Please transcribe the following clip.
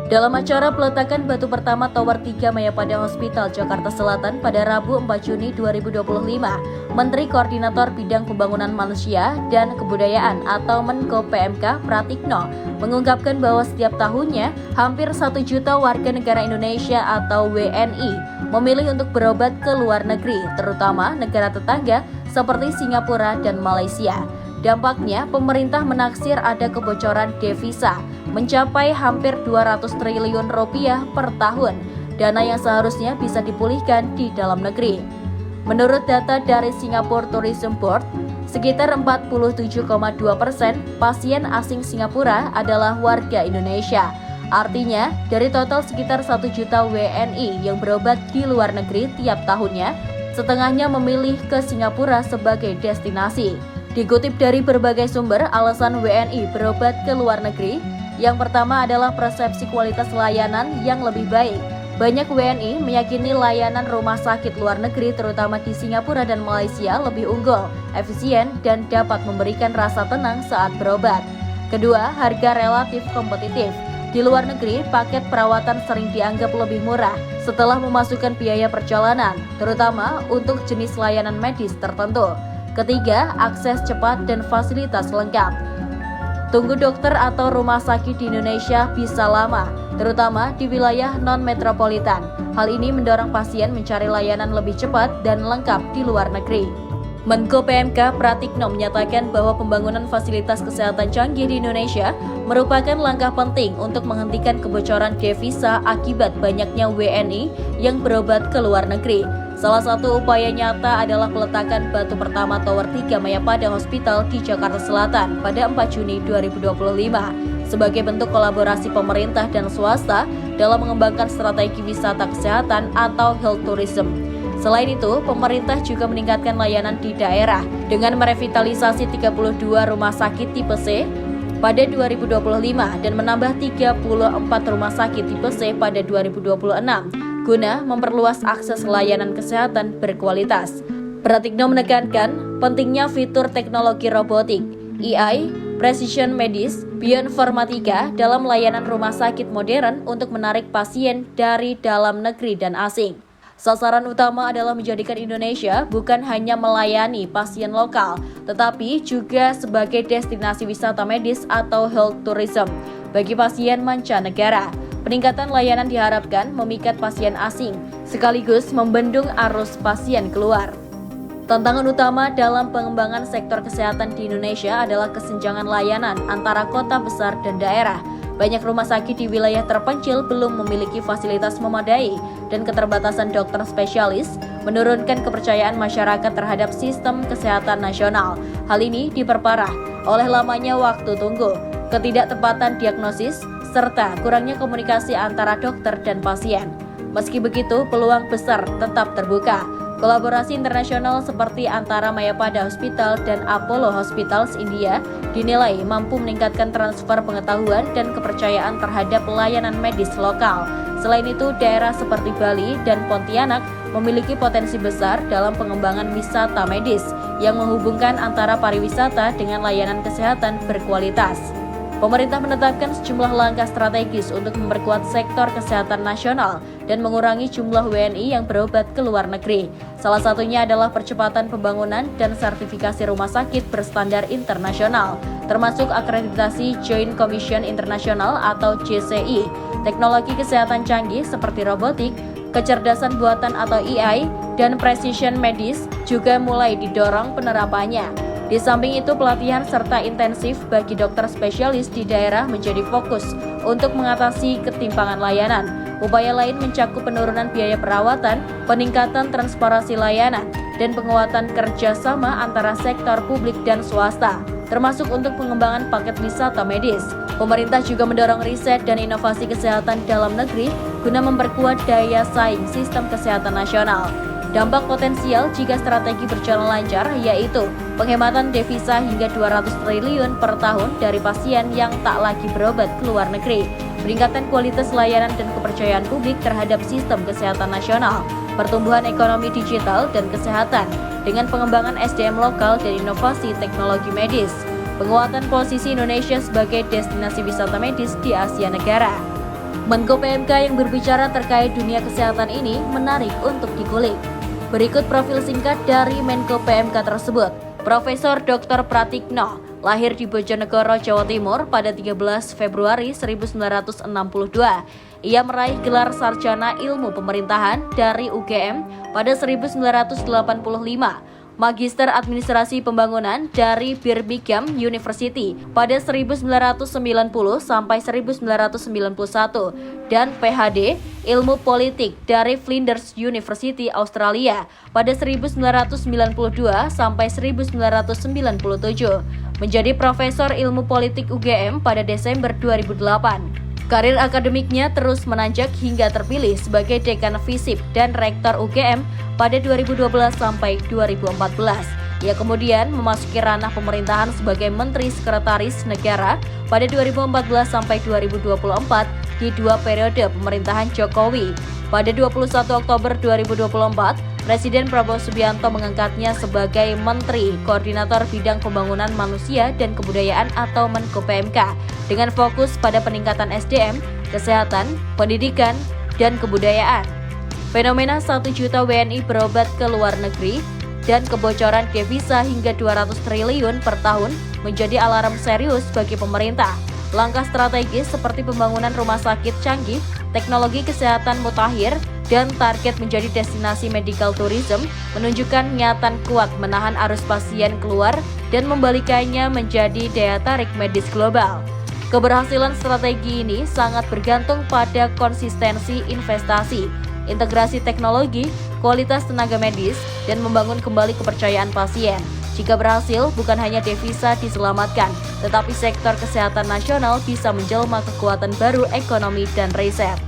Dalam acara peletakan batu pertama Tower 3 Mayapada Hospital Jakarta Selatan pada Rabu 4 Juni 2025, Menteri Koordinator Bidang Pembangunan Manusia dan Kebudayaan atau Menko PMK Pratikno mengungkapkan bahwa setiap tahunnya hampir 1 juta warga negara Indonesia atau WNI memilih untuk berobat ke luar negeri, terutama negara tetangga seperti Singapura dan Malaysia. Dampaknya, pemerintah menaksir ada kebocoran devisa mencapai hampir 200 triliun rupiah per tahun, dana yang seharusnya bisa dipulihkan di dalam negeri. Menurut data dari Singapore Tourism Board, sekitar 47,2% pasien asing Singapura adalah warga Indonesia. Artinya, dari total sekitar 1 juta WNI yang berobat di luar negeri tiap tahunnya, setengahnya memilih ke Singapura sebagai destinasi. Dikutip dari berbagai sumber, alasan WNI berobat ke luar negeri, yang pertama adalah persepsi kualitas layanan yang lebih baik. Banyak WNI meyakini layanan rumah sakit luar negeri terutama di Singapura dan Malaysia lebih unggul, efisien, dan dapat memberikan rasa tenang saat berobat. Kedua, harga relatif kompetitif. Di luar negeri, paket perawatan sering dianggap lebih murah setelah memasukkan biaya perjalanan, terutama untuk jenis layanan medis tertentu. Ketiga, akses cepat dan fasilitas lengkap. Tunggu dokter atau rumah sakit di Indonesia bisa lama, terutama di wilayah non-metropolitan. Hal ini mendorong pasien mencari layanan lebih cepat dan lengkap di luar negeri. Menko PMK Pratikno menyatakan bahwa pembangunan fasilitas kesehatan canggih di Indonesia merupakan langkah penting untuk menghentikan kebocoran devisa akibat banyaknya WNI yang berobat ke luar negeri. Salah satu upaya nyata adalah peletakan batu pertama Tower 3 Mayapada Hospital di Jakarta Selatan pada 4 Juni 2025 sebagai bentuk kolaborasi pemerintah dan swasta dalam mengembangkan strategi wisata kesehatan atau health tourism. Selain itu, pemerintah juga meningkatkan layanan di daerah dengan merevitalisasi 32 rumah sakit tipe C pada 2025 dan menambah 34 rumah sakit tipe C pada 2026. Guna memperluas akses layanan kesehatan berkualitas. Pratikno menekankan pentingnya fitur teknologi robotik, AI, precision medis, bioinformatika dalam layanan rumah sakit modern untuk menarik pasien dari dalam negeri dan asing. Sasaran utama adalah menjadikan Indonesia bukan hanya melayani pasien lokal, tetapi juga sebagai destinasi wisata medis atau health tourism bagi pasien mancanegara. Peningkatan layanan diharapkan memikat pasien asing, sekaligus membendung arus pasien keluar. Tantangan utama dalam pengembangan sektor kesehatan di Indonesia adalah kesenjangan layanan antara kota besar dan daerah. Banyak rumah sakit di wilayah terpencil belum memiliki fasilitas memadai dan keterbatasan dokter spesialis menurunkan kepercayaan masyarakat terhadap sistem kesehatan nasional. Hal ini diperparah oleh lamanya waktu tunggu, ketidaktepatan diagnosis, serta kurangnya komunikasi antara dokter dan pasien. Meski begitu, peluang besar tetap terbuka. Kolaborasi internasional seperti antara Mayapada Hospital dan Apollo Hospitals India dinilai mampu meningkatkan transfer pengetahuan dan kepercayaan terhadap layanan medis lokal. Selain itu, daerah seperti Bali dan Pontianak memiliki potensi besar dalam pengembangan wisata medis yang menghubungkan antara pariwisata dengan layanan kesehatan berkualitas. Pemerintah menetapkan sejumlah langkah strategis untuk memperkuat sektor kesehatan nasional dan mengurangi jumlah WNI yang berobat ke luar negeri. Salah satunya adalah percepatan pembangunan dan sertifikasi rumah sakit berstandar internasional, termasuk akreditasi Joint Commission International atau JCI. Teknologi kesehatan canggih seperti robotik, kecerdasan buatan atau AI, dan precision medis juga mulai didorong penerapannya. Di samping itu, pelatihan serta intensif bagi dokter spesialis di daerah menjadi fokus untuk mengatasi ketimpangan layanan. Upaya lain mencakup penurunan biaya perawatan, peningkatan transparansi layanan, dan penguatan kerjasama antara sektor publik dan swasta, termasuk untuk pengembangan paket wisata medis. Pemerintah juga mendorong riset dan inovasi kesehatan dalam negeri guna memperkuat daya saing sistem kesehatan nasional. Dampak potensial jika strategi berjalan lancar yaitu penghematan devisa hingga 200 triliun per tahun dari pasien yang tak lagi berobat ke luar negeri, peningkatan kualitas layanan dan kepercayaan publik terhadap sistem kesehatan nasional, pertumbuhan ekonomi digital dan kesehatan dengan pengembangan SDM lokal dan inovasi teknologi medis, penguatan posisi Indonesia sebagai destinasi wisata medis di Asia Tenggara. Menko PMK yang berbicara terkait dunia kesehatan ini menarik untuk dikulik. Berikut profil singkat dari Menko PMK tersebut. Profesor Dr. Pratikno lahir di Bojonegoro, Jawa Timur pada 13 Februari 1962. Ia meraih gelar sarjana ilmu pemerintahan dari UGM pada 1985. Magister Administrasi Pembangunan dari Birmingham University pada 1990 sampai 1991 dan PhD Ilmu Politik dari Flinders University Australia pada 1992 sampai 1997. Menjadi Profesor Ilmu Politik UGM pada Desember 2008. Karir akademiknya terus menanjak hingga terpilih sebagai Dekan FISIP dan Rektor UGM pada 2012 sampai 2014. Ia kemudian memasuki ranah pemerintahan sebagai Menteri Sekretaris Negara pada 2014 sampai 2024 di dua periode pemerintahan Jokowi. Pada 21 Oktober 2024, Presiden Prabowo Subianto mengangkatnya sebagai Menteri Koordinator Bidang Pembangunan Manusia dan Kebudayaan atau Menko PMK dengan fokus pada peningkatan SDM, kesehatan, pendidikan, dan kebudayaan. Fenomena 1 juta WNI berobat ke luar negeri dan kebocoran devisa hingga 200 triliun per tahun menjadi alarm serius bagi pemerintah. Langkah strategis seperti pembangunan rumah sakit canggih, teknologi kesehatan mutakhir, dan target menjadi destinasi medical tourism menunjukkan niatan kuat menahan arus pasien keluar dan membalikannya menjadi daya tarik medis global. Keberhasilan strategi ini sangat bergantung pada konsistensi investasi, integrasi teknologi, kualitas tenaga medis, dan membangun kembali kepercayaan pasien. Jika berhasil, bukan hanya devisa diselamatkan, tetapi sektor kesehatan nasional bisa menjelma kekuatan baru ekonomi dan riset.